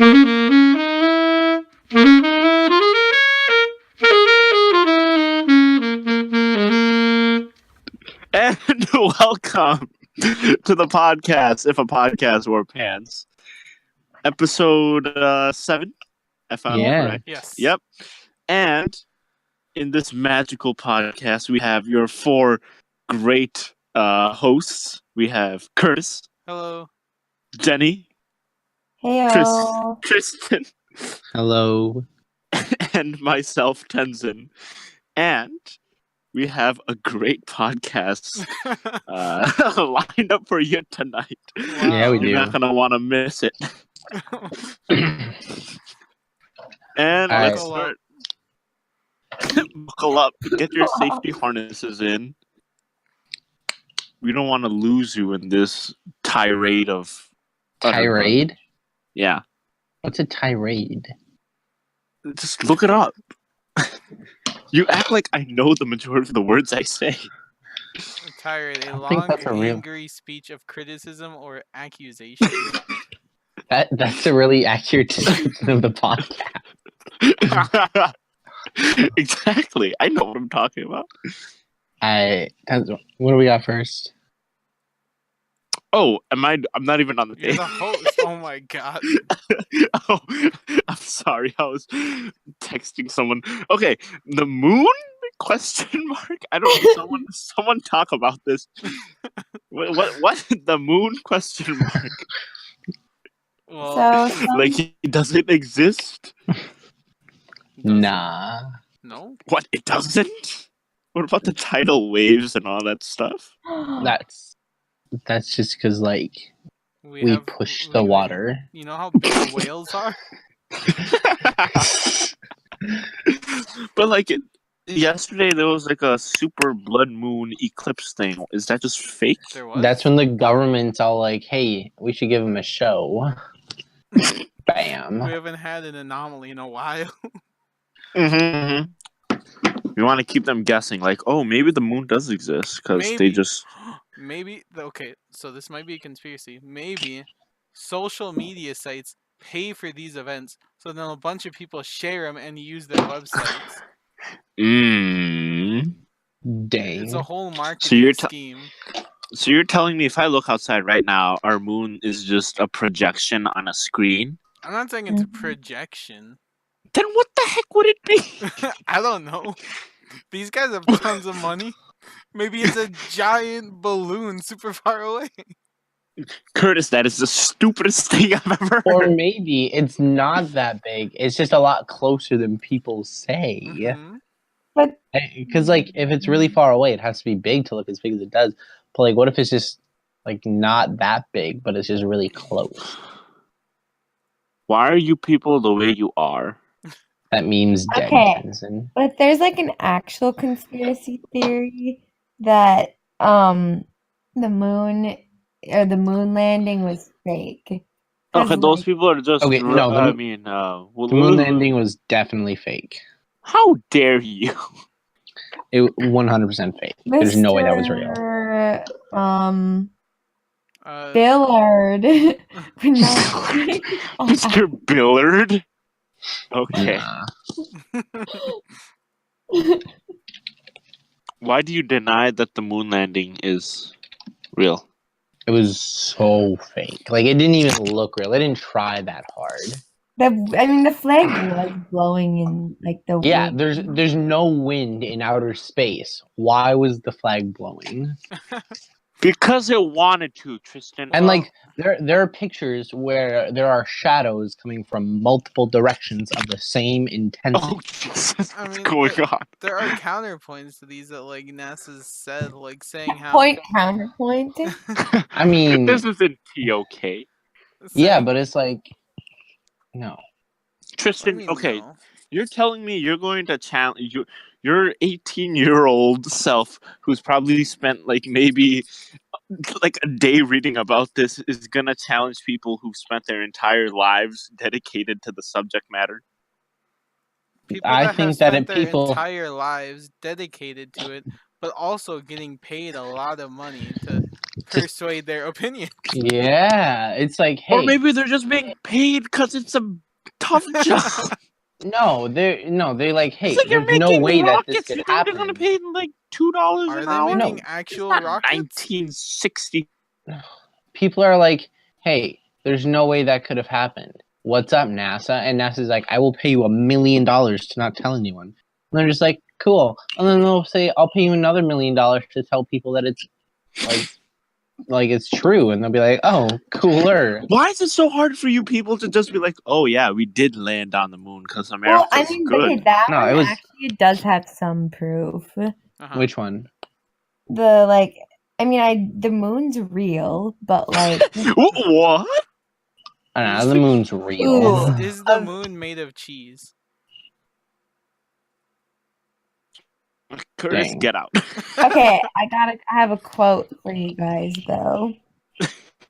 And welcome to the podcast, if a podcast wore pants. Episode 7, if I'm correct. Yes. Yep. And in this magical podcast, we have your 4 great hosts. We have Curtis, Hello. Jenny, Heyo. Tristan, Hello. and myself, Tenzin. And we have a great podcast lined up for you tonight. Yeah, we You're do. not going to want to miss it. And All let's right. start. Buckle up. Get your safety harnesses in. We don't want to lose you in this tirade of... Tirade? Yeah. What's a tirade? Just look it up. You act like I know the majority of the words I say. Tirade, a don't think long, that's a real- angry speech of criticism or accusation. That's a really accurate description of the podcast. Exactly. I know what I'm talking about. What do we got first? Oh, I'm not even on the You're thing. the host. Oh my god. Oh, I'm sorry. I was texting someone. Okay, the moon? Question mark? I don't know. Someone talk about this. What? The moon? Question mark. Well, So, Like, does it exist? Nah. no? What? It doesn't? What about the tidal waves and all that stuff? That's just because, like, we have- push we- the water. You know how big whales are? But like yesterday there was like a super blood moon eclipse thing. Is that just fake? There was. That's when the government's all like, hey, we should give them a show. Bam. We haven't had an anomaly in a while. Mm-hmm. We want to keep them guessing, like, oh, maybe the moon does exist because they Maybe. just. Maybe, okay, so this might be a conspiracy. Maybe social media sites pay for these events so then a bunch of people share them and use their websites. Mm. Dang. It's a whole So marketing you're scheme. So you're telling me if I look outside right now, our moon is just a projection on a screen? I'm not saying it's a Mhm. projection. Then what the heck would it be? I don't know. These guys have tons of money. Maybe it's a giant balloon super far away. Curtis, that is the stupidest thing I've ever Or heard. maybe it's not that big. It's just a lot closer than people say. Mhm. Because, like, if it's really far away, it has to be big to look as big as it does. But, like, what if it's just, like, not that big, but it's just really close? Why are you people the way you are? That meme's dead, Okay. Tenzin. but if there's like an actual conspiracy theory that the moon or the moon landing was fake. 'Cause, Okay, those like, people are just. Okay, no, I mean, The moon landing was definitely fake. How dare you? It 100% fake. There's no way that was real. Mr. Uh, Billard would not Mr. Billard? Okay. Nah. Why do you deny that the moon landing is real? It was so fake. Like, it didn't even look real. It didn't try that hard. the flag was blowing in like the Yeah, wind. there's no wind in outer space. Why was the flag blowing? Because it wanted to, Tristan. And like there are pictures where there are shadows coming from multiple directions of the same intensity. Oh, Jesus, I what's mean, going on? there are counterpoints to these that like NASA's said, like saying how Point counterpoint. I mean, This isn't TOK. yeah, saying- but it's like no. What do you Tristan, mean, okay, no? you're telling me you're going to challenge your 18-year-old self who's probably spent like maybe like a day reading about this is gonna challenge people who've spent their entire lives dedicated to the subject matter. People I that think have that spent if their people- entire lives dedicated to it but also getting paid a lot of money to persuade their opinion. Yeah, it's like, Or hey, maybe they're just being paid because it's a tough job. they're like, hey, It's like you're there's no making way that this rockets. could You think they're gonna happen. pay them like $2 Are an they hour? making No. actual It's not rockets? 1960. People are like, hey, there's no way that could have happened. What's up, NASA? And NASA's like, I will pay you $1 million to not tell anyone. And they're just like, cool. And then they'll say, I'll pay you another $1 million to tell people that it's like it's true. And they'll be like, oh, cooler. Why is it so hard for you people to just be like, oh yeah, we did land on the moon because Well, America's I mean, good? okay, that No, one it was- actually does have some proof. Uh-huh. Which one? The moon's real, but like, What? I don't know. The moon's real. Ooh. Is the Of- moon made of cheese? Curtis, Dang. get out. okay, I have a quote for you guys though.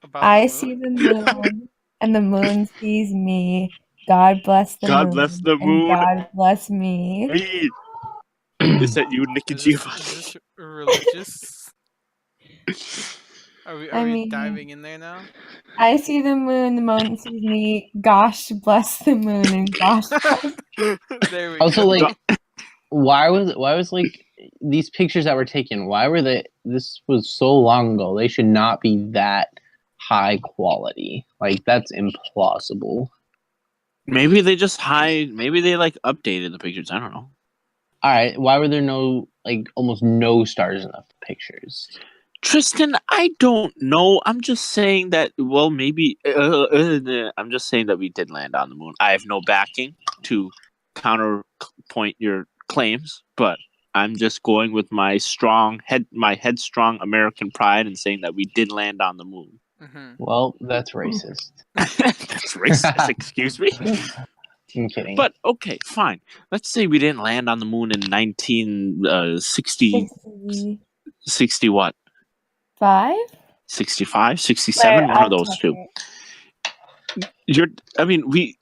About I the moon? see the moon, and the moon sees me. God bless the God moon. bless the and moon. God bless me. Me. Is that you, Nick and Is Giovanni? this religious? Are we I mean- diving in there now? I see the moon sees me. Gosh bless the moon, and gosh bless. There we Also, go. like, why was like these pictures that were taken? Why were they? This was so long ago. They should not be that high quality. Like, that's implausible. Maybe they just hide. Maybe they like updated the pictures. I don't know. All right, why were there almost no stars in the pictures? Tristan, I don't know. I'm just saying that. Well, maybe. I'm just saying that we did land on the moon. I have no backing to counterpoint your claims, but I'm just going with my headstrong American pride and saying that we did land on the moon. Mhm. Well, that's racist. That's racist. Excuse me. I'm kidding. But okay, fine. Let's say we didn't land on the moon in 1960. 60 what? 65? 65, 67, one of those two.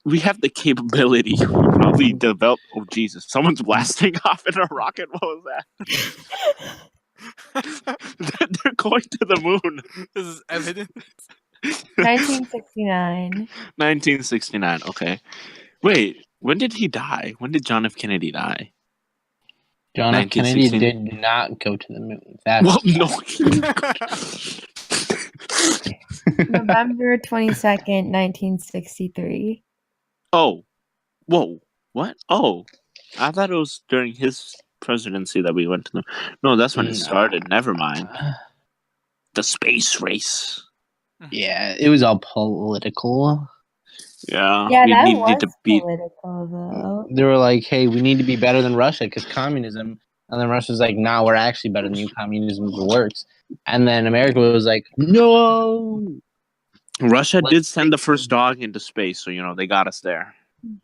We have the capability. We probably develop. Oh Jesus! Someone's blasting off in a rocket. What was that? They're going to the moon. This is evidence. 1969. 1969. Okay. Wait. When did he die? When did John F. Kennedy die? John F. Kennedy 1916. did not go to the moon. That's Well, no. November 22nd, 1963. Oh. Whoa. What? Oh. I thought it was during his presidency that we went to the. No, that's when it No. started. Never mind. The space race. Yeah, it was all political. Yeah. Yeah, we that needed was to beat. political, though. They were like, hey, we need to be better than Russia because communism. And then Russia's like, nah, we're actually better than you. Communism works. And then America was like, no. Russia Let's did send the take first dog into space, so they got us there.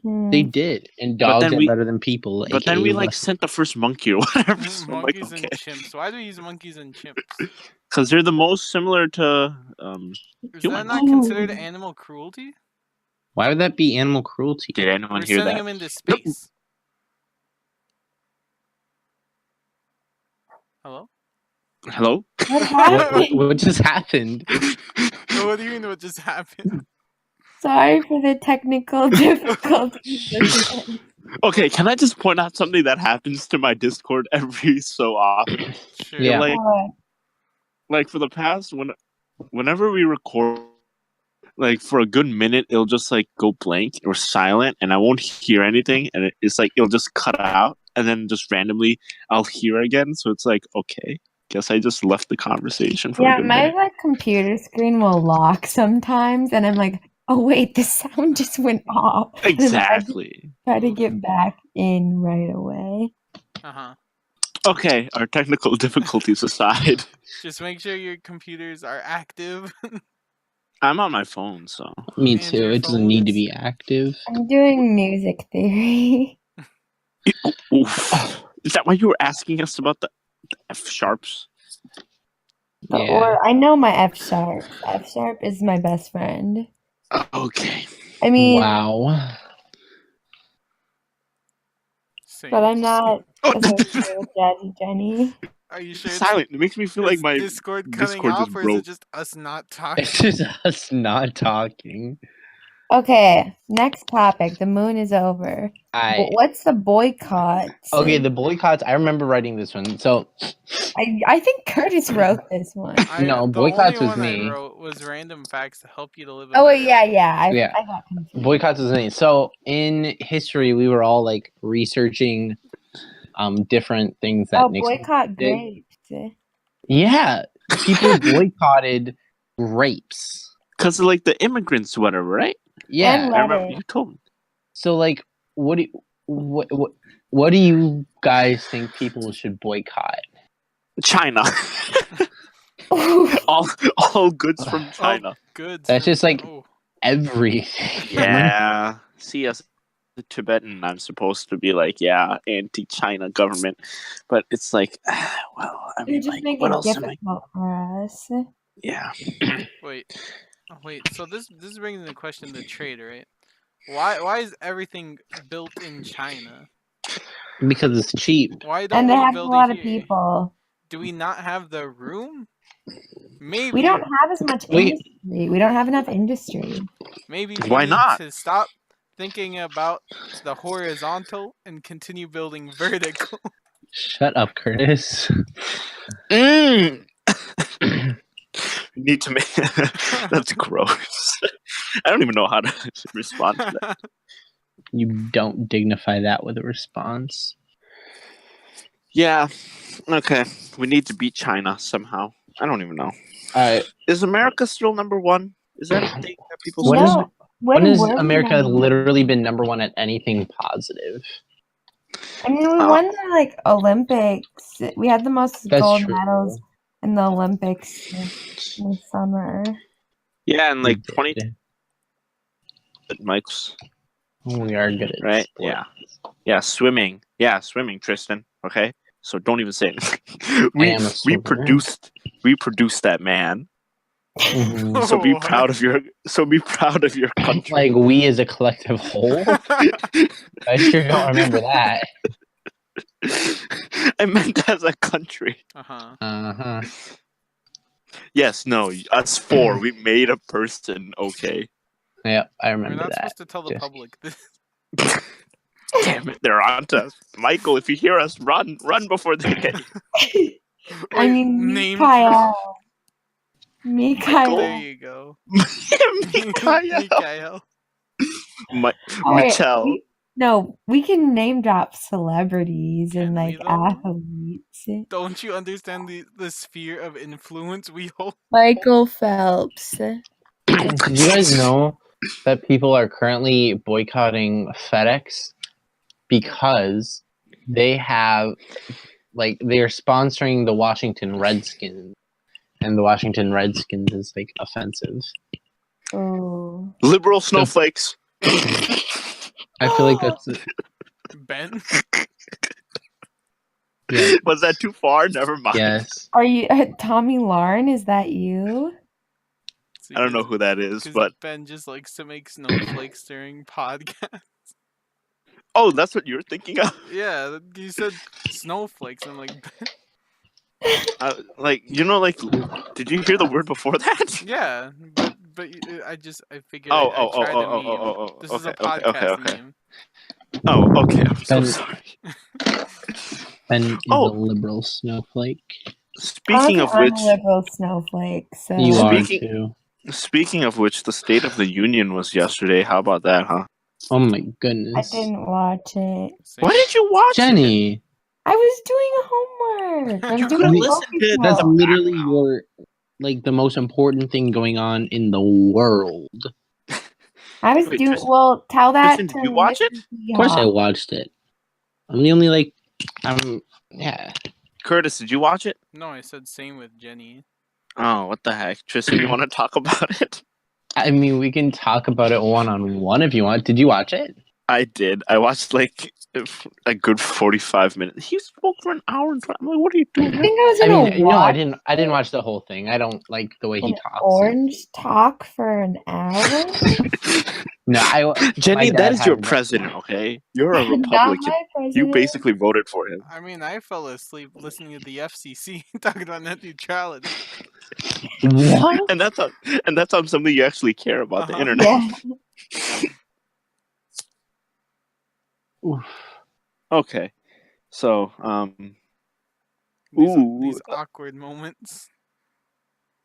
Mhm. They did. And But dogs then are we- better than people. But then aka we Russia. sent the first monkey or whatever. So I'm like, Monkeys okay, and chimps. Why do we use monkeys and chimps? because they're the most similar to. Is Humans. that not considered animal cruelty? Why would that be animal cruelty? Did anyone We're hear sending that? them into space. Hello? Hello. What happened? What just happened? No, what do you mean what just happened? Sorry for the technical difficulties again. Okay, can I just point out something that happens to my Discord every so often? Sure. Yeah. Like for the past whenever we record, like for a good minute, it'll just go blank or silent, and I won't hear anything, and it's it'll just cut out, and then just randomly I'll hear again. So it's like, okay, guess I just left the conversation for a Yeah, good my minute. computer screen will lock sometimes, and I'm like, oh wait, the sound just went off. And then I Exactly. try to get back in right away. Uh-huh. Okay, our technical difficulties aside, Just make sure your computers are active. I'm on my phone, so Me And too. your It doesn't need to phones? be active. I'm doing music theory. Oof. Is that why you were asking us about the F sharps? Yeah. Or I know my F sharp. F sharp is my best friend. Okay. I mean, Wow. but I'm not Oh, associated with Jazzy Jenny. Are you sure silent. It makes me feel like is my Discord cutting Discord off, just or is it broke. just us not talking? It's just us not talking. Okay, next topic. The moon is over. What's the boycott? Okay, the boycotts. I remember writing this one. So I think Curtis wrote this one. No, the boycotts only was one me. I wrote was random facts to help you to live a Oh better wait, yeah, life. yeah. I Yeah. got confused. boycotts is me. So in history, we were all like researching different things that Oh, Nixon boycott did. grapes. Yeah, people boycotted grapes. Because of like the immigrants, whatever, right? Yeah. And I remember lettuce. you told me. So like, what do you guys think people should boycott? China. all goods from China. Goods. That's just like oh. everything. Yeah. See, as a Tibetan, I'm supposed to be like, yeah, anti-China government, but it's like, well, I You mean, just like, make what it else am I? difficult for us. Yeah. Wait. So this brings into question the trade, right? Why is everything built in China? Because it's cheap. Why don't And they we have a build lot it of here? people. Do we not have the room? Maybe We don't have as much industry. We don't have enough industry. maybe we Why need not? to stop thinking about the horizontal and continue building vertical. Shut up, Curtis. Mm. Need to make that's gross. I don't even know how to respond to that. You don't dignify that with a response. Yeah. Okay. We need to beat China somehow. I don't even know. Is America still number one? Is that a thing that people When still is- say? When has were we America number one? literally been number one at anything positive? I mean, we won the like Olympics. We had the most That's gold true. medals in the Olympics in the summer. Yeah, and We like 20 did. Mike's We are good at right. sport. Yeah, swimming. Yeah, swimming, Tristan. Okay, so don't even say anything. I am a we swimmer. produced that man. Mhm. So be What? proud of your country. Like we as a collective whole. I sure don't remember that. I meant as a country. Uh-huh. Yes, no, us four. We made a person. Okay. Yeah, I We're remember not that. supposed to tell the Just- public this. Damn it, they're on to us. Michael, if you hear us, run before they get you. I mean, name Mikhail. There Mikhail. you go. Mikhail. Wait, Michelle. No, we can name drop celebrities Can and we, like though? athletes. Don't you understand the sphere of influence we hold? Michael Phelps. Did you guys know that people are currently boycotting FedEx because they have, like, they're sponsoring the Washington Redskins, and the Washington Redskins is like offensive. Oh. Liberal snowflakes. I feel like that's Ben? yeah, Was that too far? Never mind. yes. Are you Tommy Lauren? Is that you? I don't know who that is, but Ben just likes to make snowflakes during podcasts. oh, that's what you're thinking of. Yeah, you said snowflakes. I'm like, Like did you hear the word before that? yeah, but I figured Oh, I tried a meme. oh. This is a Okay, podcast okay. meme. Oh, okay. I'm so Ben- sorry. Ben is Oh. a liberal snowflake. Speaking of I'm which, a liberal snowflake. So You are Speaking- too. speaking of which, the State of the Union was yesterday. How about that, huh? Oh my I goodness. didn't watch it. Same. Why did you watch it? Jenny, I was doing homework. I You was could've doing listened to it. that's Pokemon. literally your, like, the most important thing going on in the world. I was Wait, doing Tristan- well. Tell that Tristan, to did you watch it? Mrs. Of course I Seahawk. watched it. I'm the only, like, yeah. Curtis, did you watch it? No, I said same with Jenny. Oh, what the heck, Tristan? You want to talk about it? I mean, we can talk about it one-on-one if you want. Did you watch it? I did. I watched like a good 45 minutes. He spoke for an hour and 20. I'm like, what are you I doing? think I was I gonna mean, no, I watch didn't watch the whole thing. I don't like the way he an talks. orange talk for an hour. No, my Jenny, dad that is your has- president, okay? You're a Not Republican. my president. You basically voted for him. I mean, I fell asleep listening to the FCC talking about net neutrality. What? And that's on something you actually care about, the Uh-huh. internet. Yeah. Oof. Okay. So, These Ooh. awkward moments.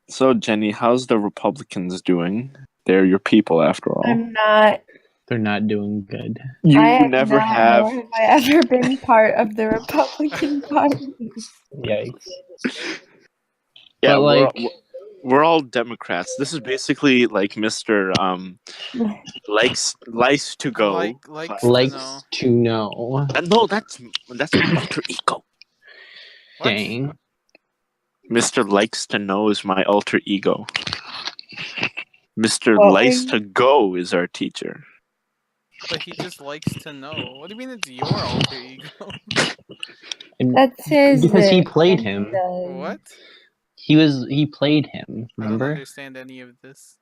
so Jenny, how's the Republicans doing? They're your people after all. I'm not. They're not doing good. You I have never not, have. nor have I ever been part of the Republican Party. Yikes. Yeah, But, like- we're all Democrats. This is basically like Mr. likes to go. Likes Likes to know. No, that's my alter ego. What? Dang. Mr. Likes to Know is my alter ego. Mr. Well, Likes to Go is our teacher. But he just likes to know. What do you mean it's your alter ego? That's his. Because he played him. What? He played him, I don't remember? understand any of this.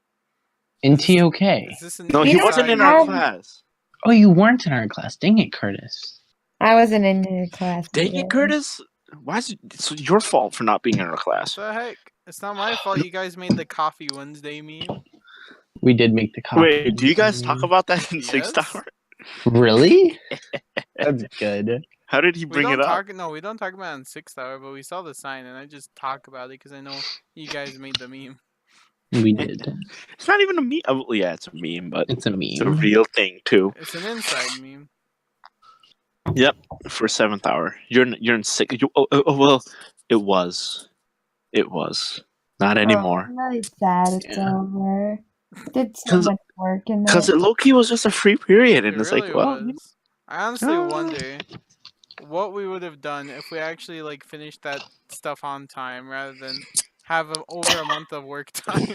In TOK. Is this an No, he We don't wasn't in have- our class. Oh, you weren't in our class. Dang it, Curtis. I wasn't in your class. Dang either. it, Curtis. Why is it's your fault for not being in our What class? the heck? It's not my fault you guys made the Coffee Wednesday meme. We did make the copy. Wait, do you guys talk about that in Sixth Yes. Hour? Really? That's good. How did he We bring don't it up? talk. No, we don't talk about it in 6th Hour, but we saw the sign, and I just talk about it because I know you guys made the meme. We did. It's not even a meme. Oh, yeah, it's a meme, but It's a it's a meme. real thing too. It's an inside meme. For 7th Hour, you're in six. Well, it was not anymore. Oh, I'm really sad it's Yeah. over. Did so 'Cause- much work in Because it. it low-key was just a free period, and It it's really like, well, was. I honestly Ah. wonder what we would have done if we actually like finished that stuff on time rather than have over a month of work time.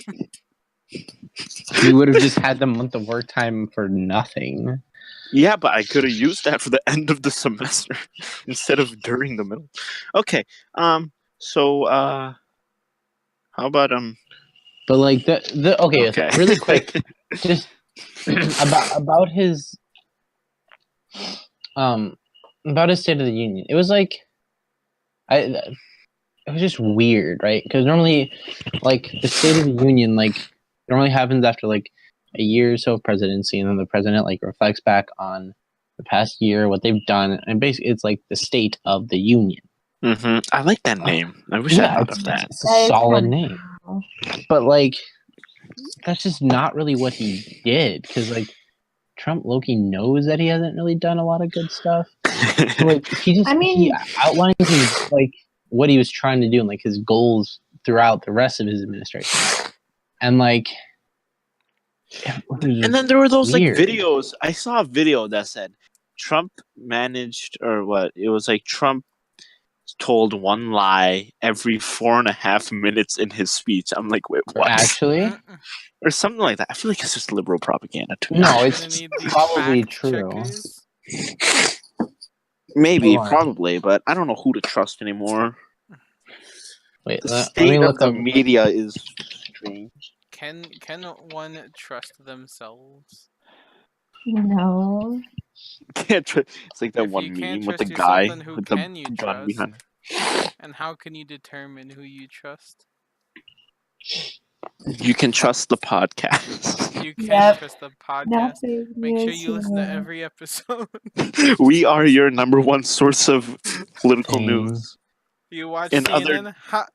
We would have just had the month of work time for nothing. yeah, but I could have used that for the end of the semester instead of during the middle. Okay, so how about But like okay, Okay. really quick, just about his State of the Union. It was like it was just weird, right? Because normally, like the State of the Union, like it normally happens after like a year or so of presidency, and then the president like reflects back on the past year, what they've done, and basically it's like the State of the Union. I like that name. I wish I Yeah, thought of that. it's a That is solid kinda name. cool. But like that's just not really what he did, because like Trump Loki knows that he hasn't really done a lot of good stuff. So, like he outlines his like what he was trying to do and like his goals throughout the rest of his administration. And like And then there were those Weird. like videos. I saw a video that said Trump managed, or what? It was like Trump told one lie every 4.5 minutes in his speech. I'm like, wait, what? actually Or something like that. I feel like it's just liberal propaganda too. No, Gonna it's need these probably fact true. checkers. Maybe, Hold on. probably, but I don't know who to trust anymore. Wait, The let state me of look the up. media is strange. Can one trust themselves? No. It's like that If one you can't meme with the trust yourself, guy then who with the can you gun trust? behind. And how can you determine who you trust? You can trust the podcast. You can Yep. trust the podcast. Nothing Make sure is you listen to here. every episode. We are your number one source of political Dang. news. You watch In CNN. other-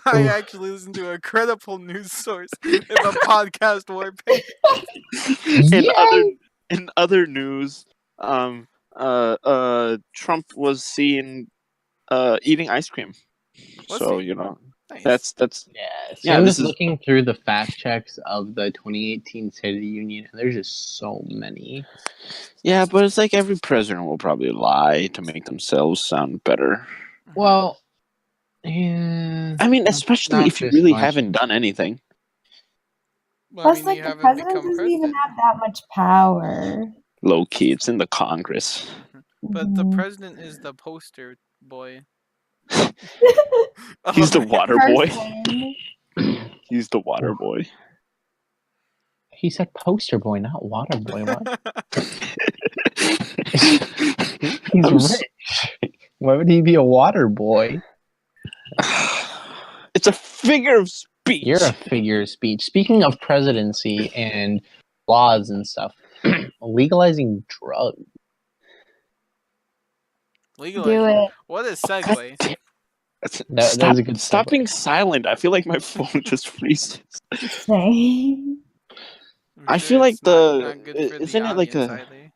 I Oof. actually listen to a credible news source if a podcast were paid. In other news, Trump was seen eating ice cream. Was So he? Nice. that's Yeah, so Yeah, I'm this just is- looking through the fact checks of the 2018 State of the Union, and there's just so many. yeah, but it's like every president will probably lie to make themselves sound better. Well, yeah. I mean, especially Not if you this really much. haven't done anything. Well, Plus, you like, the haven't president become doesn't even president. have that much power. Low key, it's in the Congress. But the Mhm. president is the poster boy. He's the Oh, water boy. Person. He's the water boy. He said poster boy, not water boy. What? He's I'm s- rich. Why would he be a water boy? It's a figure of speech. You're a figure of speech. Speaking of presidency and laws and stuff, legalizing drugs. legalizing. Do it. What a segue. That was a good Stop segue. being silent. I feel like my phone just freezes. Same. I'm I sure feel like it's not good for isn't the it like audience a either.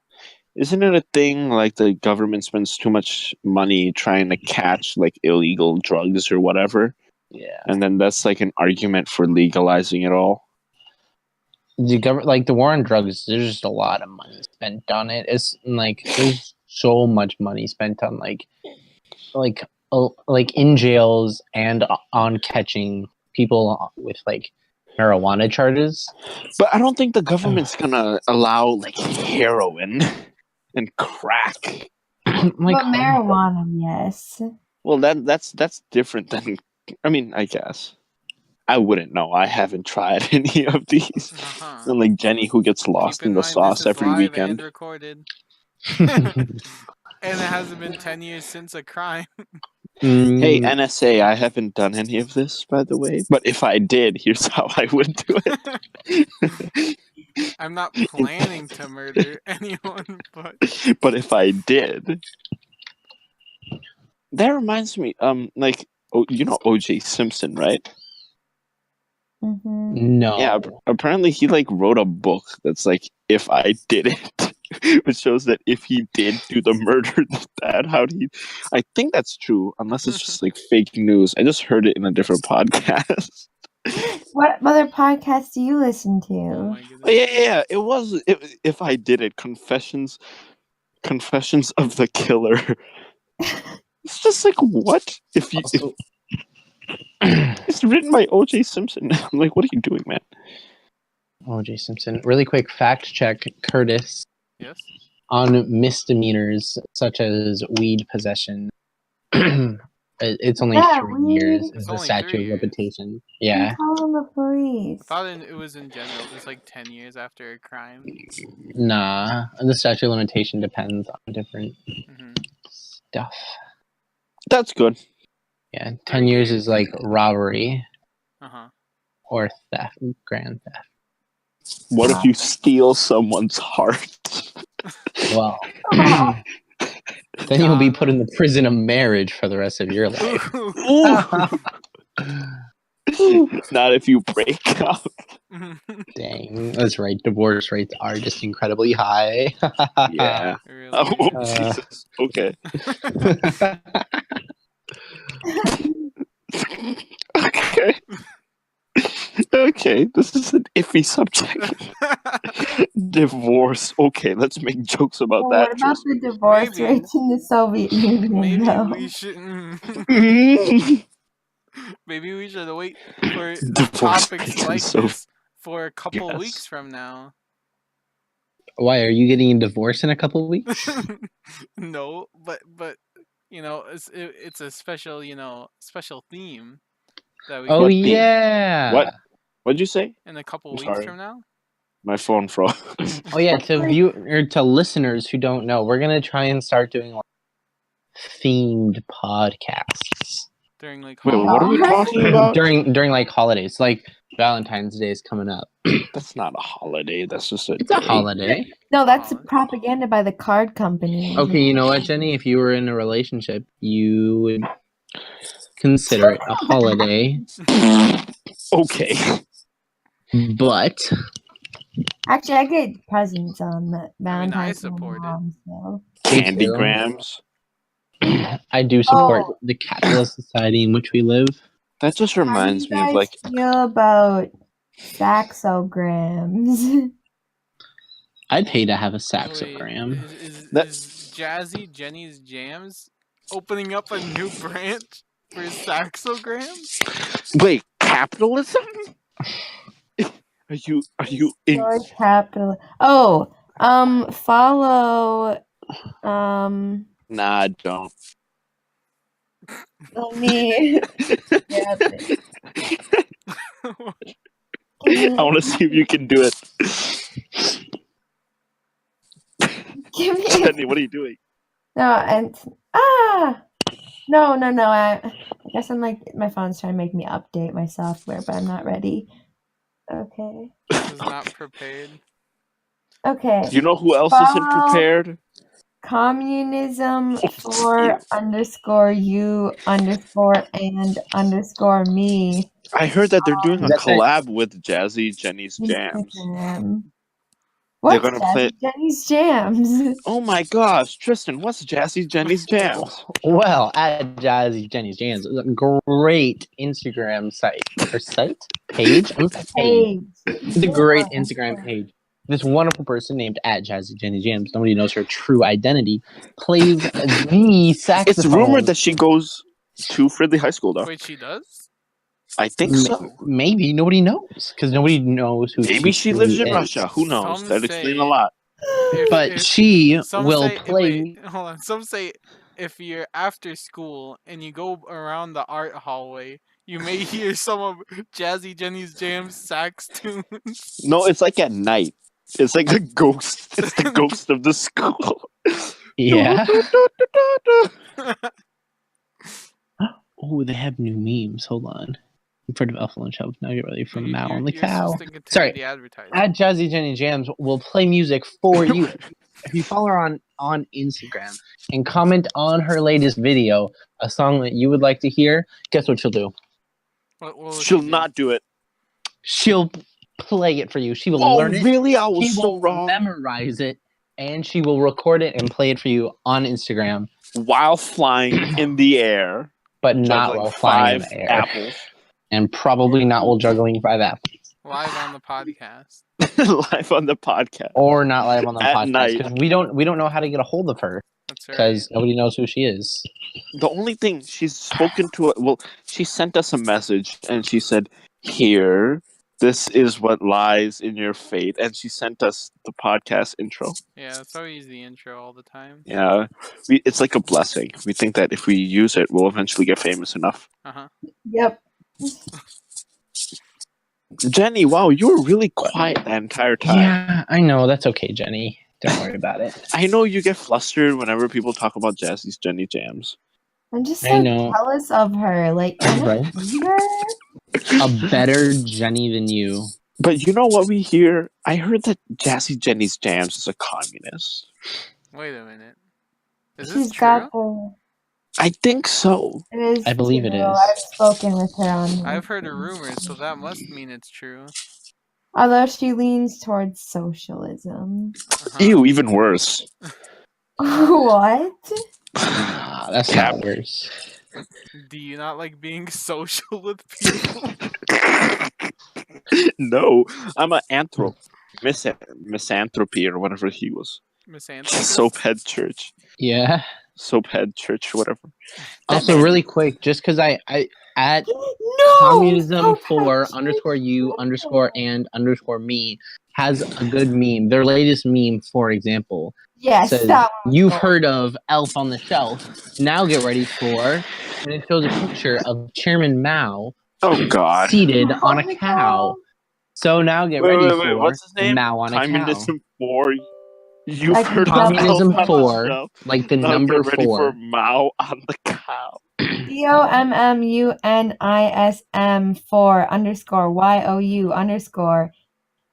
isn't it a thing like the government spends too much money trying to catch like illegal drugs or whatever, Yeah. and then that's like an argument for legalizing it all. The government, like the war on drugs, there's just a lot of money spent on it. It's like there's so much money spent on like in jails and on catching people with like marijuana charges. But I don't think the government's gonna allow like heroin and crack. Like But marijuana, yes. Well, that's different than. I mean, I guess I wouldn't know. I haven't tried any of these. Uh-huh. And like Jenny, who gets lost Keep in the mind, sauce this is every live weekend. and recorded. And it hasn't been 10 years since a crime. Hey, NSA, I haven't done any of this, by the way. But if I did, here's how I would do it. I'm not planning to murder anyone, but But if I did, that reminds me, like, you know O.J. Simpson, right? Mm-hmm. no. Yeah, apparently he like wrote a book that's like, if I did it, which shows that if he did do the murder, I think that's true, unless it's just like fake news. I just heard it in a different podcast. What other podcasts do you listen oh to? my Oh, yeah, goodness. yeah, it was. If I did it, Confessions of the Killer. It's just like, what? If it's written by O.J. Simpson. I'm like, what are you doing, man? O.J. Simpson. Really quick fact check, Curtis, Yes? on misdemeanors such as weed possession. It's only Yeah, 3 weed. years. It's Is the only statute 3 of years. limitation. You Yeah. call the police. I thought it was in general, just like 10 years after a crime. Nah. The statute of limitation depends on different Hmm. stuff. That's good. Yeah. 10 3 years years. is like robbery Uh-huh. or theft, grand theft. What if you steal someone's heart? Well, Oh, then you'll be put in the prison of marriage for the rest of your life. Not if you break up. Dang, that's right. Divorce rates are just incredibly high. Yeah. Really? Oh, Jesus. Okay. Okay. Okay. This is an iffy subject. Divorce. Okay, let's make jokes about well, that. what about the divorce Maybe. rates in the Soviet Union, Maybe though? we should. Maybe we should wait for Divorce topics rates in like so- this for a couple Yes. weeks from now. Why are you getting a divorce in a couple of weeks? No, but you know, it's a special, you know, special theme that we Oh What can theme? yeah. What? What'd you say? in a couple I'm weeks sorry. from now. My phone froze. Oh yeah. To listeners who don't know, we're gonna try and start doing like themed podcasts During like Wait, what are we talking about? during like holidays. Like Valentine's Day is coming up. That's not a holiday. That's just a. It's a holiday. No, that's Oh. propaganda by the card company. Okay, you know what, Jenny? If you were in a relationship, you would consider it a holiday. Okay. But Actually, I get presents on the I Valentine's Day. support it. Mom, so. Candy too. grams. I do support Oh. the capitalist society in which we live. That just reminds me How of do you like. guys feel about saxograms? I'd pay to have a Wait, saxogram. is That's- Jazzy Jenny's Jams opening up a new branch for saxograms? Wait, capitalism? Are you in? Or capital. Oh, follow Um, Nah, I don't. let me grab it. Give me, I want to see if you can do it. give me. Jenny, what are you doing? No, and no. I guess I'm like my phone's trying to make me update my software, but I'm not ready. Okay. Was not prepared. Okay. You know who else isn't Follow prepared? communism for underscore you underscore and underscore me I heard that they're doing a That's it. collab with Jazzy Jenny's Jams. Instagram. They're What's gonna play. Jazzy Jenny's Jams? Oh my gosh, Tristan, what's Jazzy Jenny's Jams? Well, at Jazzy Jenny's Jams, is a great Instagram site or page. I'm gonna say page. Page. It's a great Instagram page. This wonderful person named at Jazzy Jenny Jams, nobody knows her true identity, plays the saxophone. It's rumored that she goes to Fridley High School, though. Wait, she does? I think so. Maybe nobody knows because nobody knows who. Maybe she lives in is. Russia. Who knows? Some That explains say- a lot. But she Some will say, play. Wait, hold on. Some say if you're after school and you go around the art hallway, you may hear some of Jazzy Jenny's Jams sax tunes. No, it's like at night. It's like a ghost. It's the ghost of the school. Yeah. Oh, they have new memes. Hold on. You've heard of Elf on the Shelf. Now get ready for Mao on the Cow. Sorry. The advertising. At Jazzy Jenny Jams will play music for you. If you follow her on Instagram and comment on her latest video, a song that you would like to hear, guess what she'll do? What will She'll she do? not do it. She'll play it for you. She will Oh, learn it. really? I was She so will wrong. memorize it, and she will record it and play it for you on Instagram, While flying in the air, but not juggling while flying in 5 the air. apples. And probably not while juggling 5 apples. Live on the podcast. Live on the podcast. Or not live on the At podcast. night. Because we don't know how to get a hold of her. That's right. Because nobody knows who she is. The only thing she's spoken to, well, she sent us a message and she said, "Here, this is what lies in your fate," and she sent us the podcast intro. Yeah, that's how we use the intro all the time. Yeah, it's like a blessing. We think that if we use it, we'll eventually get famous enough. Uh-huh. Yep. Jenny, wow, you were really quiet the entire time. Yeah, I know. That's okay, Jenny. Don't worry about it. I know you get flustered whenever people talk about Jazzy's Jenny Jams. I'm just I so know. jealous of her. Like, can I Right? be her? A better Jenny than you. But you know what we hear? I heard that Jazzy Jenny's Jams is a communist. Wait a minute. Is She's this true? got the. I think so. It is. I believe it true. is. I've spoken with her on. I've heard a rumor, so that must mean it's true. Although she leans towards socialism. Uh-huh. Ew, even worse. What? Ah, that's Cap. not worse. Do you not like being social with people? No, I'm an misanthropy or whatever he was. Misanthropist? Soaphead Church. Yeah. Soaphead Church, whatever. Also, really quick, just because I at No. communism don't for touch underscore me. you underscore and underscore me has a good meme. Their latest meme, for example, Yes, says, that one. "You've heard of Elf on the Shelf. Now get ready for," and it shows a picture of Chairman Mao Oh God. seated Oh on my a cow. So now get Wait, ready wait, for wait, what's his name? Mao on a cow. Communism 4. You've Like heard of Communism Elf on the 4, Shelf. like the Now number get ready 4. for Mao on the cow. COMMUNISM 4 underscore YOU underscore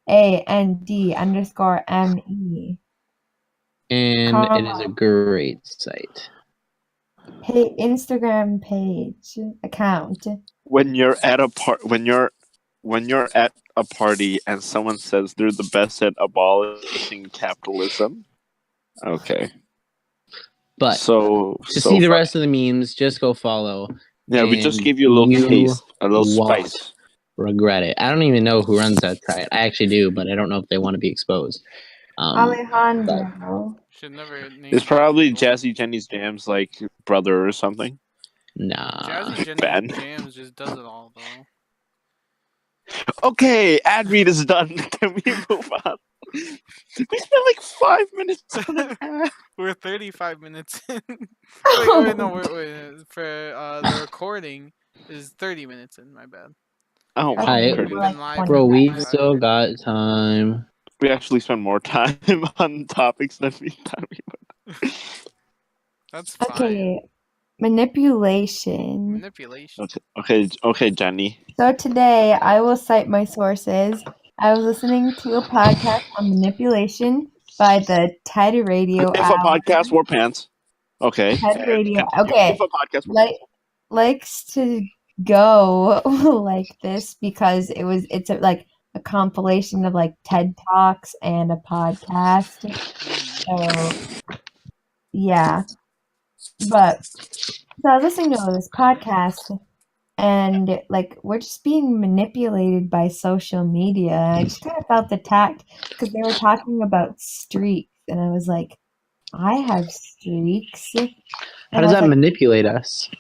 AND underscore ME. And it is a great site. Hey, Instagram page account. When you're at a when you're at a party and someone says they're the best at abolishing capitalism. Okay. But So to see the rest of the memes, just go follow. yeah, we just and gave you a little you taste, a little won't spice. regret it. I don't even know who runs that site. I actually do, but I don't know if they want to be exposed. Alejandro. Should never name It's probably people. Jazzy Jenny's Jams like brother or something. Nah. Jazzy Jenny Ben. Jams just does it all, though. Okay, ad read is done. Can we move on? We spent like 5 minutes on an ad. We're 35 minutes in. Oh, wait, no, wait. For the recording is 30 minutes in. My bad. Oh, Alright. We've we're been like live. Bro, for we've 25 still minutes. got time. we actually spend more time on topics than we thought we would. That's fine. okay. Manipulation. Manipulation. Okay, Jenny. So today I will cite my sources. I was listening to a podcast on manipulation by the TED Radio If a Hour. podcast wore pants. Okay. TED Radio. Continue. Okay. If a podcast wore pants. Likes to go like this because it's like a compilation of like TED Talks and a podcast. So yeah. But so I was listening to this podcast and like we're just being manipulated by social media. And I just kind of felt attacked because they were talking about streaks and I was like, I have streaks. How does that manipulate us?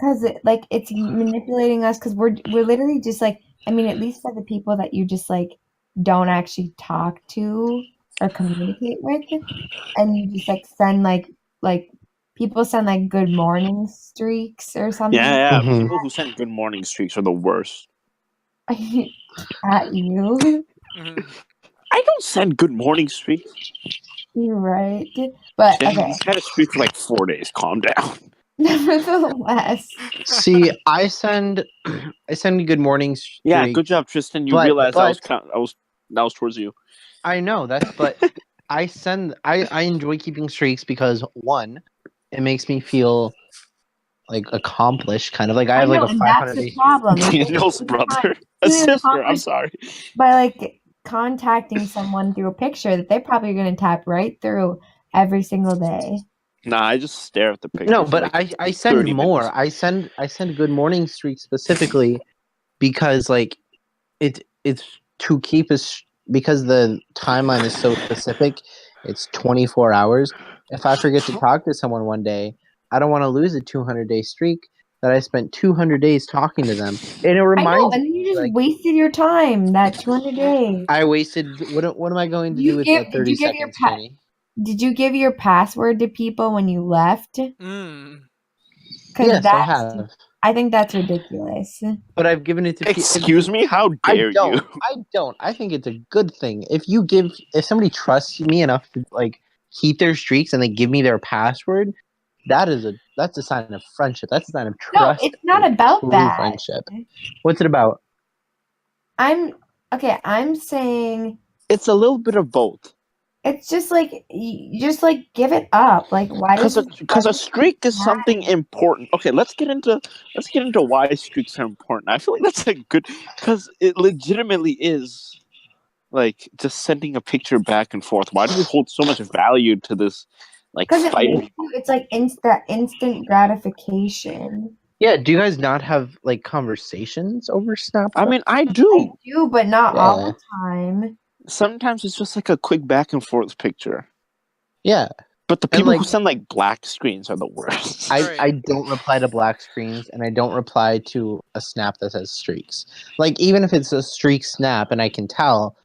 Because it's manipulating us because we're literally just like, I mean, at least for the people that you just like don't actually talk to or communicate with, and you just like send like people send like good morning streaks or something. Yeah. Mhm. People who send good morning streaks are the worst. At you. Mhm. I don't send good morning streaks. You're right. But Jenny, okay. He's had a streak for like 4 days. Calm down. Nevertheless. See, I send good morning streaks. Yeah, good job, Tristan. You But- realized but- that was towards you. I know but I enjoy keeping streaks because one, it makes me feel like accomplished, kind of like I have like know, a and 500 that's the day. problem. is Daniel's that brother, a you sister. I'm accomplish- sorry. by like contacting someone through a picture that they're probably going to tap right through every single day. Nah, I just stare at the picture. No, for, but like, I send 30 more. minutes. I send good morning streaks specifically because like it's to keep us because the timeline is so specific. It's 24 hours. If I forget to talk to someone one day, I don't want to lose a 200-day streak that I spent 200 days talking to them. And it I know, reminds and you just like- wasted your time that 200 days. I wasted what am I going to You do with give- the did 30 you give your seconds, pa- Jenny? Did you give your password to people when you left? Mm. Yes, I have. I think that's ridiculous. But I've given it to Excuse me? How dare I don't. you? I don't. I think it's a good thing. If somebody trusts me enough to like keep their streaks and they give me their password, that's a sign of friendship. That's a sign of No, trust. it's not and about true that. friendship. What's it about? I'm saying It's a little bit of both. it's just like you just like give it up. Like why does Because a streak is something important. Okay, let's get into why streaks are important. I feel like that's a good because it legitimately is like just sending a picture back and forth. Why do we hold so much value to this like because fight? it's like instant gratification. Yeah. Do you guys not have like conversations over Snapchat? I mean, I I do. do, but not all the time. Sometimes it's just like a quick back and forth picture. yeah. But the And, people who like- send like black screens are the worst. Right. I don't reply to black screens and I don't reply to a snap that says streaks. Like even if it's a streak snap and I can tell,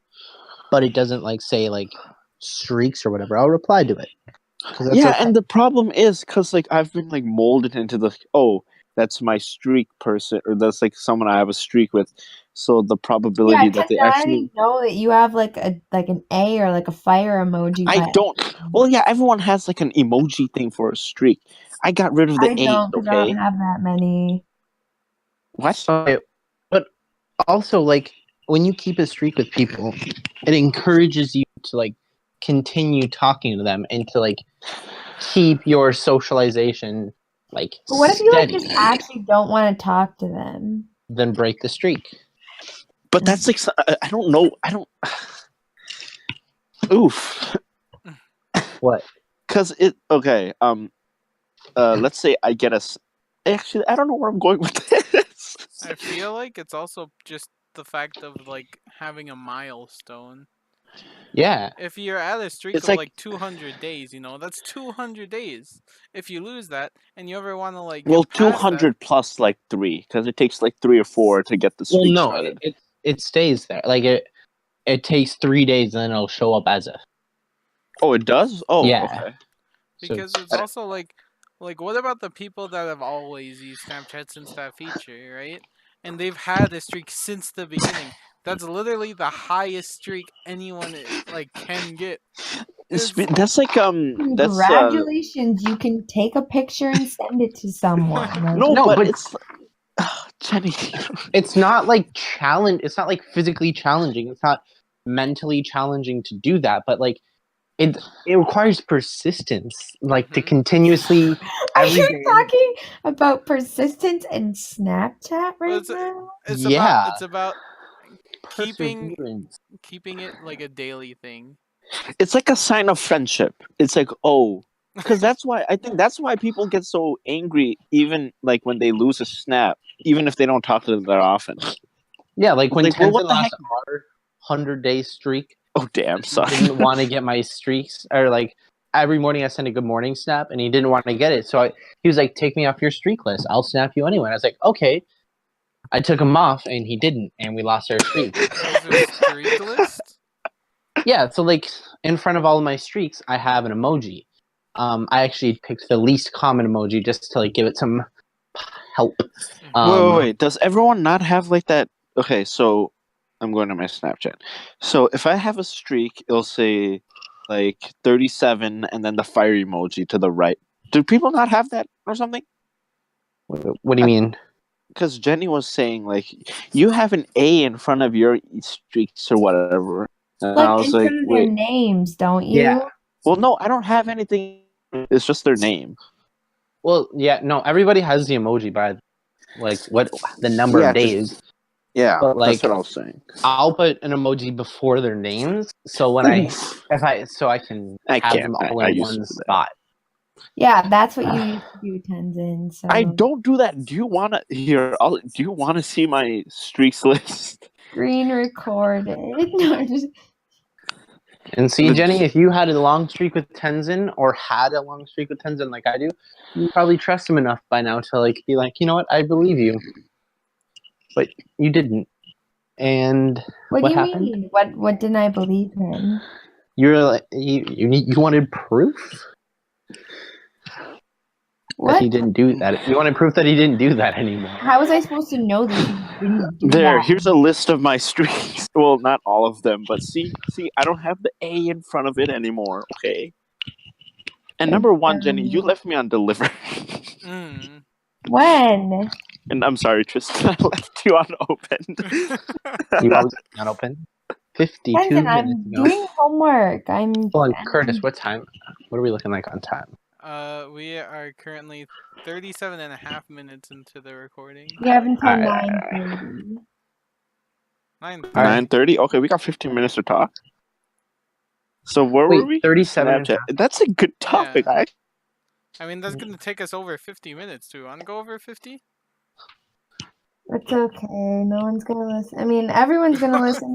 but it doesn't like say like streaks or whatever, I'll reply to it. 'Cause that's Yeah, okay. and the problem is because like I've been like molded into the that's my streak person, or that's like someone I have a streak with. So the probability Yeah, that they because I actually know that you have like an A or like a fire emoji. I but don't. Well, yeah, everyone has like an emoji thing for a streak. I got rid of the I eight. don't because I Okay, don't have that many. what? But also like when you keep a streak with people, it encourages you to like continue talking to them and to like keep your socialization like But what if you like steady, just actually don't want to talk to them? then break the streak. But that's like I don't know. I don't. Oof. What? Because it okay. Let's say I get Actually, I don't know where I'm going with this. I feel like it's also just the fact of like having a milestone. Yeah. If you're at a streak It's of like- like 200 days, that's 200 days. If you lose that and you ever want to like Well, get past that- 200 plus like 3, because it takes like 3 or 4 to get the Well, streak no, started. it stays there. Like it it takes 3 days and then it'll show up as a. Oh, it does. Oh, Yeah. okay. So, Because it's also like what about the people that have always used Snapchat since that feature, right? And they've had a streak since the beginning. That's literally the highest streak anyone like can get. That's like Congratulations, you can take a picture and send it to someone. Like, no, No, but but- it's Jenny. it's not like challenge. It's not like physically challenging. It's not mentally challenging to do that. But like, it requires persistence, like to Mhm. continuously. are every you day- talking about persistence in Snapchat right it's- now? It's about keeping Perseverance. it like a daily thing. It's like a sign of friendship. It's like, oh, because that's why I think that's why people get so angry, even like when they lose a snap, even if they don't talk to them that often. Yeah, like when Like, well, Tenzin what the lost heck? our 100-day streak, Oh, damn, he son. didn't want to get my streaks, or like every morning I send a good morning snap, and he didn't want to get it. So he was like, "Take me off your streak list. I'll snap you anyway." And I was like, "Okay." I took him off, and he didn't, and we lost our streak. There's a streak list. Yeah, so like in front of all of my streaks, I have an emoji. I actually picked the least common emoji just to like give it some help. Wait. Does everyone not have like that? Okay, so I'm going to my Snapchat. So if I have a streak, it'll say like 37 and then the fire emoji to the right. Do people not have that or something? What do you mean? Because Jenny was saying like you have an A in front of your streaks or whatever. And I Like was in like, front of their wait. names, don't you? Yeah. Well, no, I don't have anything. It's just their name. Well, yeah, no, everybody has the emoji by like what the number Yeah, of days. Yeah, But, like, that's what I was saying. I'll put an emoji before their names, so when I can I have can't. them all I in used to one do that. spot. Yeah, that's what you used to do, Tenzin. So I don't do that. Do you want to hear? Do you want to see my streaks list? screen recorded. No, just And see, The- Jenny, if you had a long streak with Tenzin, or had a long streak with Tenzin like I do, you probably trust him enough by now to like be like, you know what, I believe you. But you didn't. And what What do you happened? mean? What didn't I believe in? you're like you wanted proof that What? he didn't do that. You wanted proof that he didn't do that anymore. How was I supposed to know that he didn't do There, that? here's a list of my streaks. Well, not all of them, but see, I don't have the A in front of it anymore. Okay. And number one, Jenny, you left me on delivery. Mm. When? And I'm sorry, Tristan, I left you unopened. You always not open. 52 Tenzin, minutes I'm ago. doing homework. I'm. Hold on, Curtis, what time? What are we looking like on time? We are currently 37.5 minutes into the recording. We have until Alright. 9:30. 9:30. 9:30. Okay, we got 15 minutes to talk. So where were we? 37 and a Snapchat. That's a good topic. Yeah. I I mean, that's gonna take us over 50 minutes too. Want to go over 50? It's okay. No one's gonna listen. I mean, everyone's gonna listen.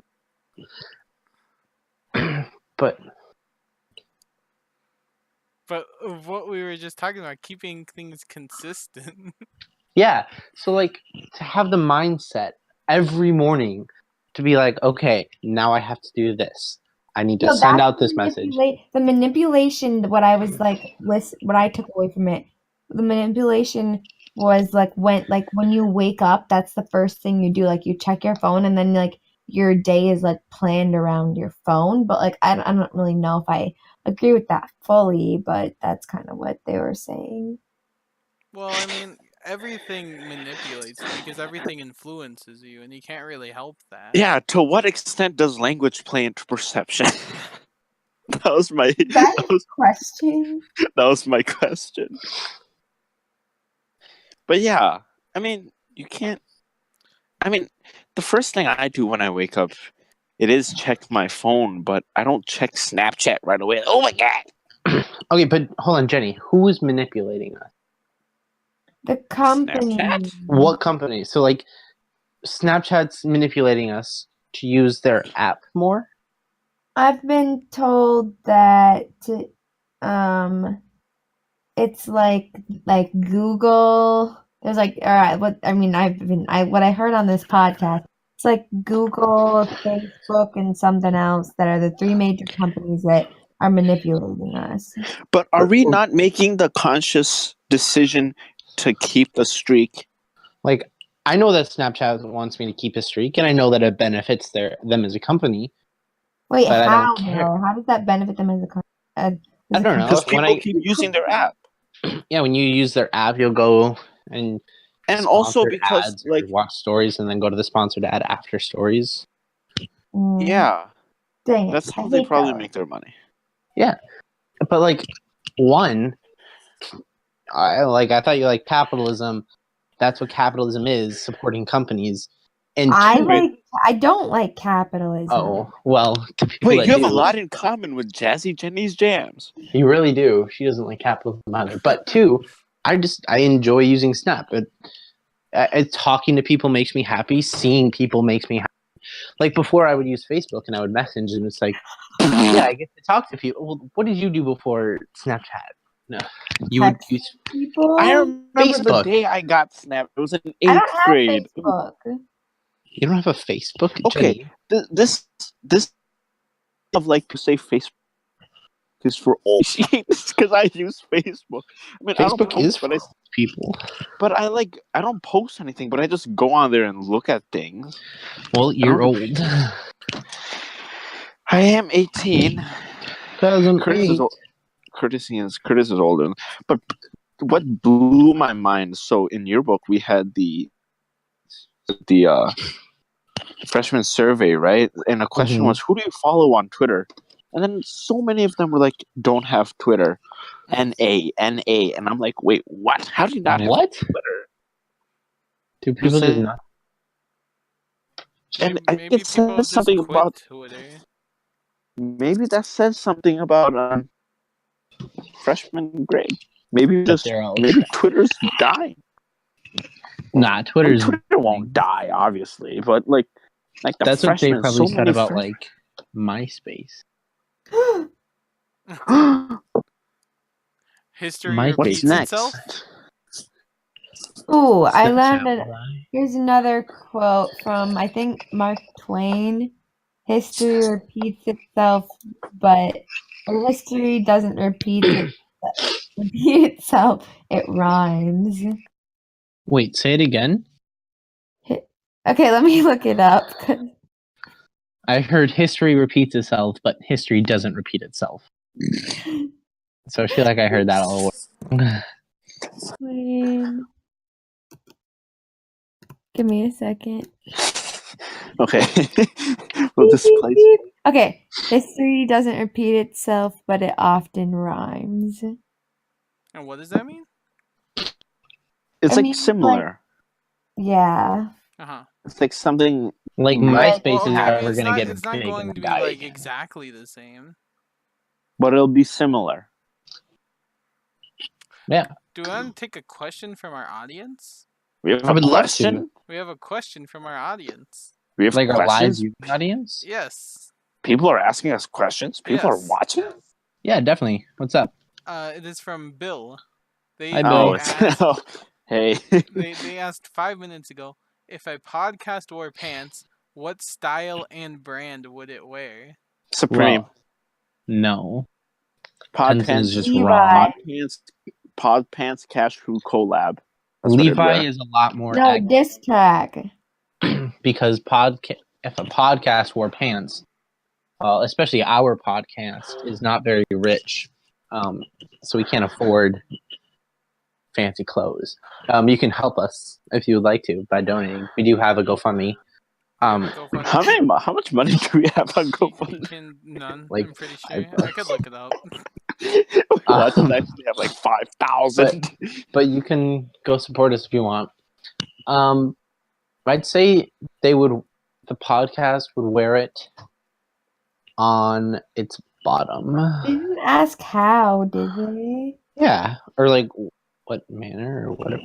But But what we were just talking about, keeping things consistent. yeah, so like to have the mindset every morning to be like, okay, now I have to do this. I need to No, send that's out this message. The manipulation. What I was like, what I took away from it, the manipulation was like when you wake up, that's the first thing you do. Like you check your phone, and then like your day is like planned around your phone. But like I don't really know if I agree with that fully, but that's kind of what they were saying. Well, I mean, everything manipulates you because everything influences you, and you can't really help that. Yeah, to what extent does language play into perception? that was my Question. that was my question. But yeah, I mean, you can't. I mean, the first thing I do when I wake up, it is check my phone, but I don't check Snapchat right away. Oh my god! Okay, but hold on, Jenny. Who is manipulating us? The company. Snapchat? What company? So like Snapchat's manipulating us to use their app more? I've been told that it's like Google. There's like, all right, what I mean, what I heard on this podcast It's like Google, Facebook, and something else that are the three major companies that are manipulating us. But are we not making the conscious decision to keep the streak? Like, I know that Snapchat wants me to keep a streak, and I know that it benefits them as a company. Wait, But I how don't care. though? How does that benefit them as a company? I don't know. Because When people I- keep using their app. Yeah, when you use their app, you'll go and Also sponsored because, ads or watch stories and then go to the sponsored ad after stories. yeah, Dang it. that's I how they hate probably that. make their money. But like, I thought you like capitalism. That's what capitalism is, supporting companies. And I don't like capitalism. oh well, to people Wait, that you have do, a lot in common with Jazzy Jenny's Jams. you really do. She doesn't like capitalism either. But two, I enjoy using Snap. Talking to people makes me happy. Seeing people makes me happy. Like before, I would use Facebook and I would message, and it's like, yeah, I get to talk to people. Well, what did you do before Snapchat? No, you would Text use. people. I remember the Facebook. day I got Snap. It was in I 8th don't have grade. Facebook. You don't have a Facebook? Okay. Jenny? This of like to say Facebook is for old because I use Facebook. I mean, I don't Facebook post, is but for people. I don't post anything, but I just go on there and look at things. Well, you're don't- old. I am 18. Curtis 2008. Curtis is older. But what blew my mind? So in your book, we had the freshman survey, right? And the question Mhm. was, who do you follow on Twitter? And then so many of them were like, don't have Twitter. NA. And I'm like, wait, what? How do you not have What? Twitter? Do people Just just not? And I Maybe think it people says just something quit about Twitter. maybe that says something about freshman grade. Maybe That just they're all maybe Twitter's dying. Nah, I mean, Twitter's. Twitter won't die, obviously, but like the That's what they freshmen, probably so said many about like MySpace. History Mike, repeats What's next? itself. Ooh, I Snapchat learned will die. here's another quote from I think Mark Twain. History repeats itself, but history doesn't repeat itself. It rhymes. Wait, say it again. Okay, let me look it up. I heard history repeats itself, but history doesn't repeat itself. So I feel like I heard that all over. Twain. Give me a second. Okay. Well, this place. Okay, history doesn't repeat itself, but it often rhymes. And what does that mean? It's I like mean, similar. Yeah. It's like something. Like Right. MySpace Well, is okay, never gonna get it's not big going and to be die. like exactly the same. But it'll be similar. Yeah. Do we want to take a question from our audience? We have I would a love question. to. We have a question from our audience. We have Like our live questions. viewing audience? Yes. People are asking us questions. People are Yes. watching. Yeah, definitely. What's up? It is from Bill. They, Hi, they Bill. asked, Hey. they asked 5 minutes ago, if a podcast wore pants, what style and brand would it wear? Supreme. Well, no. Pod Tencent Pants is just Levi. wrong. Pod Pants Cash Crew collab. That's what it'd Levi wear. is a lot more No, diss track. because if a podcast wore pants, especially our podcast, is not very rich, so we can't afford fancy clothes. You can help us if you would like to by donating. We do have a GoFundMe. GoFundMe. How much money do we have on You GoFundMe? none. Like I'm pretty sure. $5. I could look it up. I just actually have like 5,000. But you can go support us if you want. I'd say the podcast would wear it on its bottom. They didn't ask how, did they? Yeah, or like what manner or whatever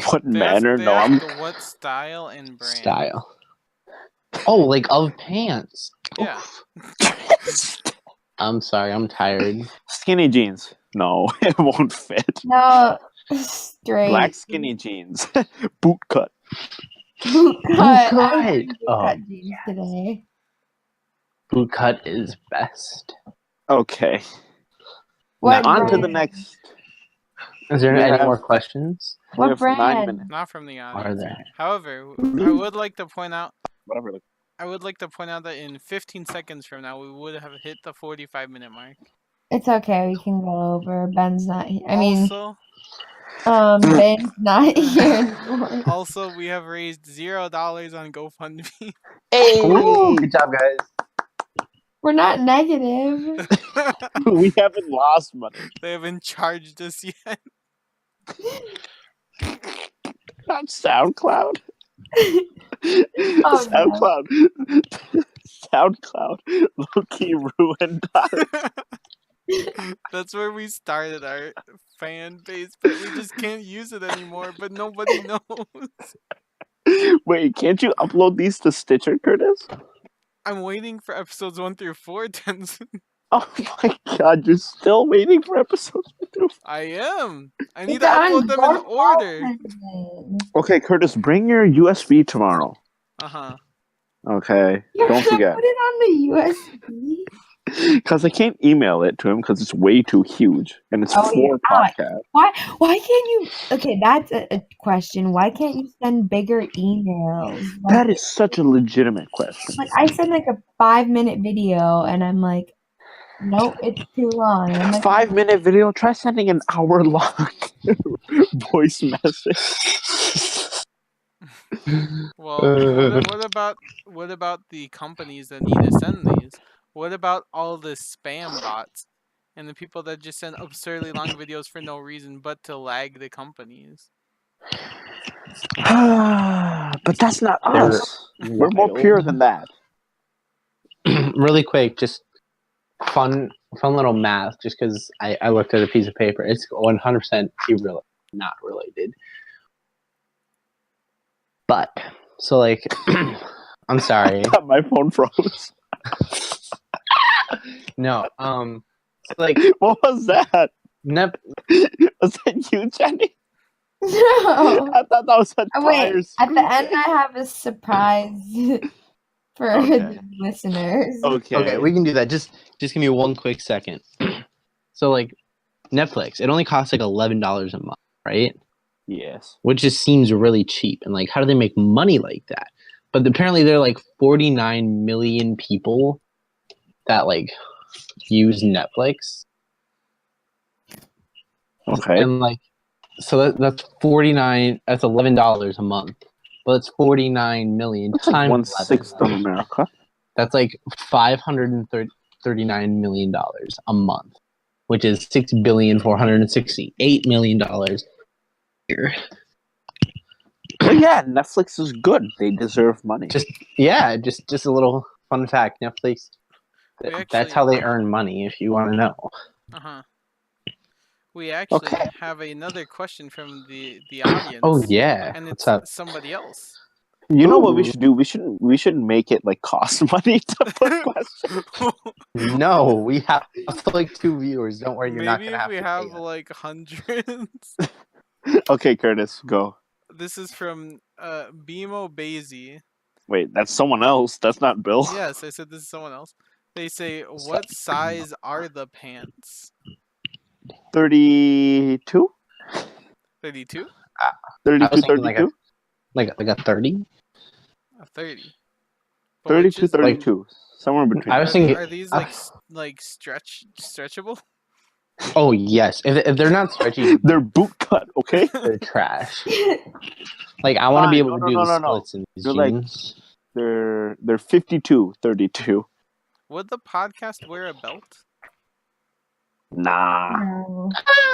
What manner? They No, I'm. asked what style and brand. style. Oh, like of pants. Yeah. I'm sorry, I'm tired. Skinny jeans. No, it won't fit. No, straight. Black skinny jeans. Boot cut. Boot cut. cut. I was wearing boot Oh, cut jeans today. boot cut is best. Okay. What Now, on to the brand? next. Is there We any have- more questions? we What have 9 brand? minutes. Not from the Are audience. there? However, I would like to point out. Whatever. I would like to point out that in 15 seconds from now, we would have hit the 45-minute mark. It's okay. We can go over. Ben's not here. I mean, Also, Ben's not here anymore. also, we have raised $0 on GoFundMe. Ooh, good job, guys. We're not negative. We haven't lost money. They haven't charged us yet. Not SoundCloud. Oh, no. SoundCloud. SoundCloud. Low-key ruined us. That's where we started our fan base, but we just can't use it anymore. But nobody knows. Wait, can't you upload these to Stitcher, Curtis? I'm waiting for episodes 1 through 4, Tenzin. Oh my god, you're still waiting for episodes 1 through 4. I am. I need It's to on upload them in both order. platforms. Okay, Curtis, bring your USB tomorrow. Uh-huh. Okay, You're don't gonna forget. Put it on the USB. Because I can't email it to him because it's way too huge. And it's Oh, for yeah. podcast. Why can't you? Okay, that's a question. Why can't you send bigger emails? That is such a legitimate question. Like I send like a 5-minute video, and I'm like, nope, it's too long. And I'm like, 5-minute video, try sending an hour-long voice message. Well, what about the companies that need to send these? What about all the spam bots and the people that just send absurdly long videos for no reason but to lag the companies? But that's not They're us. We're more wild. pure than that. Really quick, just fun little math, just because I looked at a piece of paper. It's 100% not related. But, so like, I'm sorry. My phone froze. No, so like, What was that? Nep, Was that you, Jenny? no. I thought that was a Oh, wait, tire at the end, squeak. I have a surprise for Okay. the listeners. okay, we can do that. Just give me one quick second. So like, Netflix, it only costs like $11 a month, right? Yes. Which just seems really cheap. And like, how do they make money like that? But apparently, there are like 49 million people that like use Netflix, Okay. and like, so that's 49. That's $11 a month. But it's 49 million That's like times 1/6 of 11. America. That's like $539 million a month, which is $6,468,000,000 a year. But yeah, Netflix is good. They deserve money. Just a little fun fact. Netflix. We That's actually- how they earn money. If you want to know. Uh-huh. We actually Okay. have another question from the audience. Oh yeah. And What's it's up? somebody else. You know what we Ooh. should do? We should make it like cost money to put questions. No, we have like 2 viewers. Don't worry, you're not Maybe gonna if we have have to pay us. like hundreds. Okay, Curtis, go. This is from Bimo Basie. Wait, that's someone else. That's not Bill. Yes, I said this is someone else. They say, what size are the pants? 32? 32? 32, thinking like 32? Like a 30. 30. But which 32, is- 32. Somewhere between. I was are, thinking- are these I- like stretchable? Oh yes. If they're not stretchy, They're boot cut, okay? they're trash. Like I want to be Fine, able no, to do no, the no, no. splits in these They're like- jeans. They're 52, 32. Would the podcast wear a belt? Nah. No.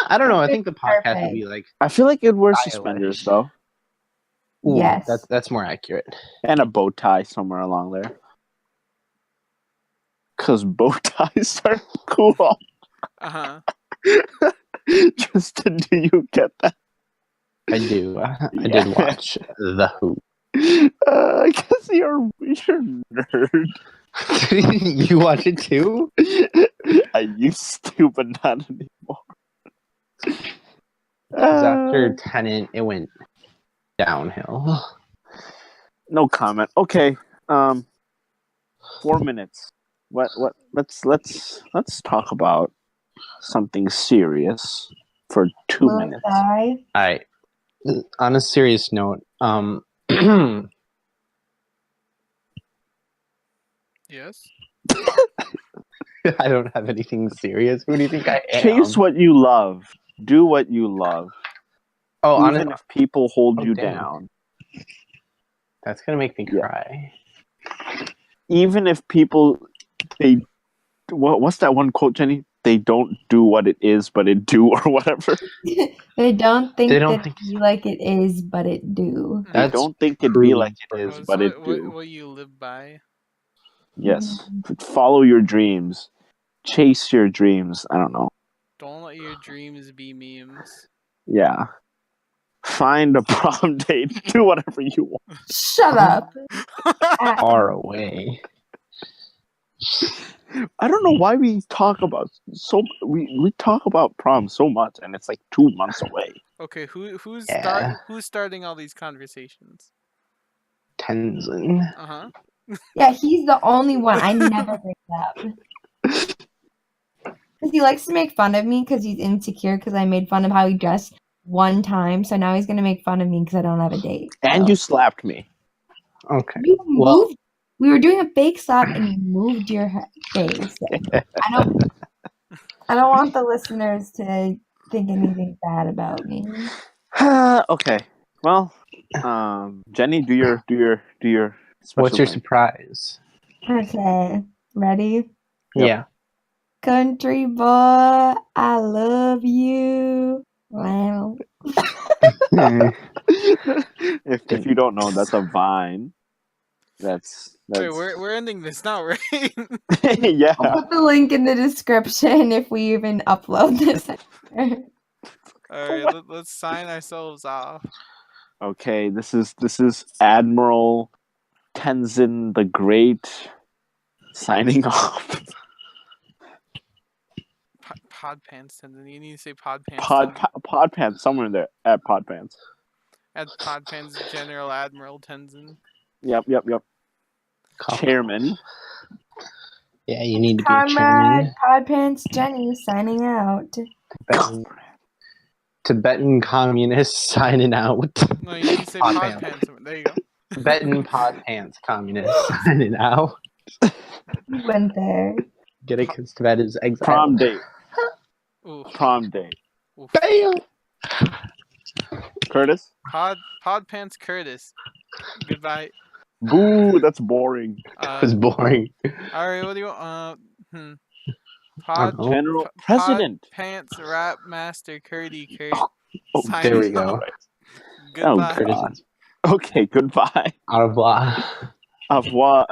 I don't know. I think the podcast would Perfect. be like, I feel like it'd wear Stylish. suspenders though. ooh, Yes. that's more accurate. And a bow tie somewhere along there. Cause bow ties are cool. Uh-huh. Justin, do you get that? I do. I Yeah. did watch The Who. Cause you're a nerd. You watch it too? I used to, but not anymore. 'Cause after Tenet, it went downhill. No comment. Okay. 4 minutes. What? Let's talk about something serious for 2 Will it minutes. die? All right. On a serious note, Yes. I don't have anything serious. Who do you think I am? Chase what you love. Do what you love. Oh, Even if people hold Oh, you dang. down. that's gonna make me Yeah. cry. Even if people what's that one quote, Jenny? They don't do what it is, but it do, or whatever. They don't think They don't that think- it be like it is, but it do. They That's don't think it true. be like it is, What's but it what, do. what you live by. Yes. Follow your dreams. Chase your dreams. I don't know. Don't let your dreams be memes. Yeah. Find a prom date. Do whatever you want. Shut up. far away. I don't know why we talk about we talk about prom so much, and it's like 2 months away. Okay, who's Yeah. starting all these conversations? Tenzin. Uh-huh. Yeah, he's the only one. I never bring it up. Because he likes to make fun of me because he's insecure because I made fun of how he dressed one time. So now he's going to make fun of me because I don't have a date. And So. you slapped me. Okay. You Well- moved. We were doing a fake slap and you moved your face. I don't want the listeners to think anything bad about me. Okay. Well, Jenny, do your special What's your thing. surprise? Okay, ready? Yep. Yeah. Country boy, I love you. Wow. if you don't know, that's a Vine. That's Wait, we're ending this now, right? yeah. I'll put the link in the description if we even upload this. Alright, let's sign ourselves off. Okay, this is Admiral Tenzin the Great signing off. Pod Pants Tenzin. You need to say Pod Pants Pod Pants somewhere in there at Pod Pants. at Pod Pants General Admiral Tenzin. Yep. Chairman. Yeah, you need to be Comrade chairman. Podpants Jenny signing out. Tibetan communist signing out. No, you need to say Pod Pod Pants. Pants. There you go. Tibetan pod pants communist signing out. You went there. Get it? Because Tibet is exiled. Prom date. Ooh. Prom date. Oof. Bam! Pod Curtis? Pants Curtis. Goodbye. Boo, that's boring. That was boring. Alright, what do you want? I Pod don't know. General Pod President. Pants Rap Master Curdy Kurt. Oh, Signing there we go. off. Oh, Goodbye. Curtis. God. Okay, goodbye. Au revoir. Au revoir.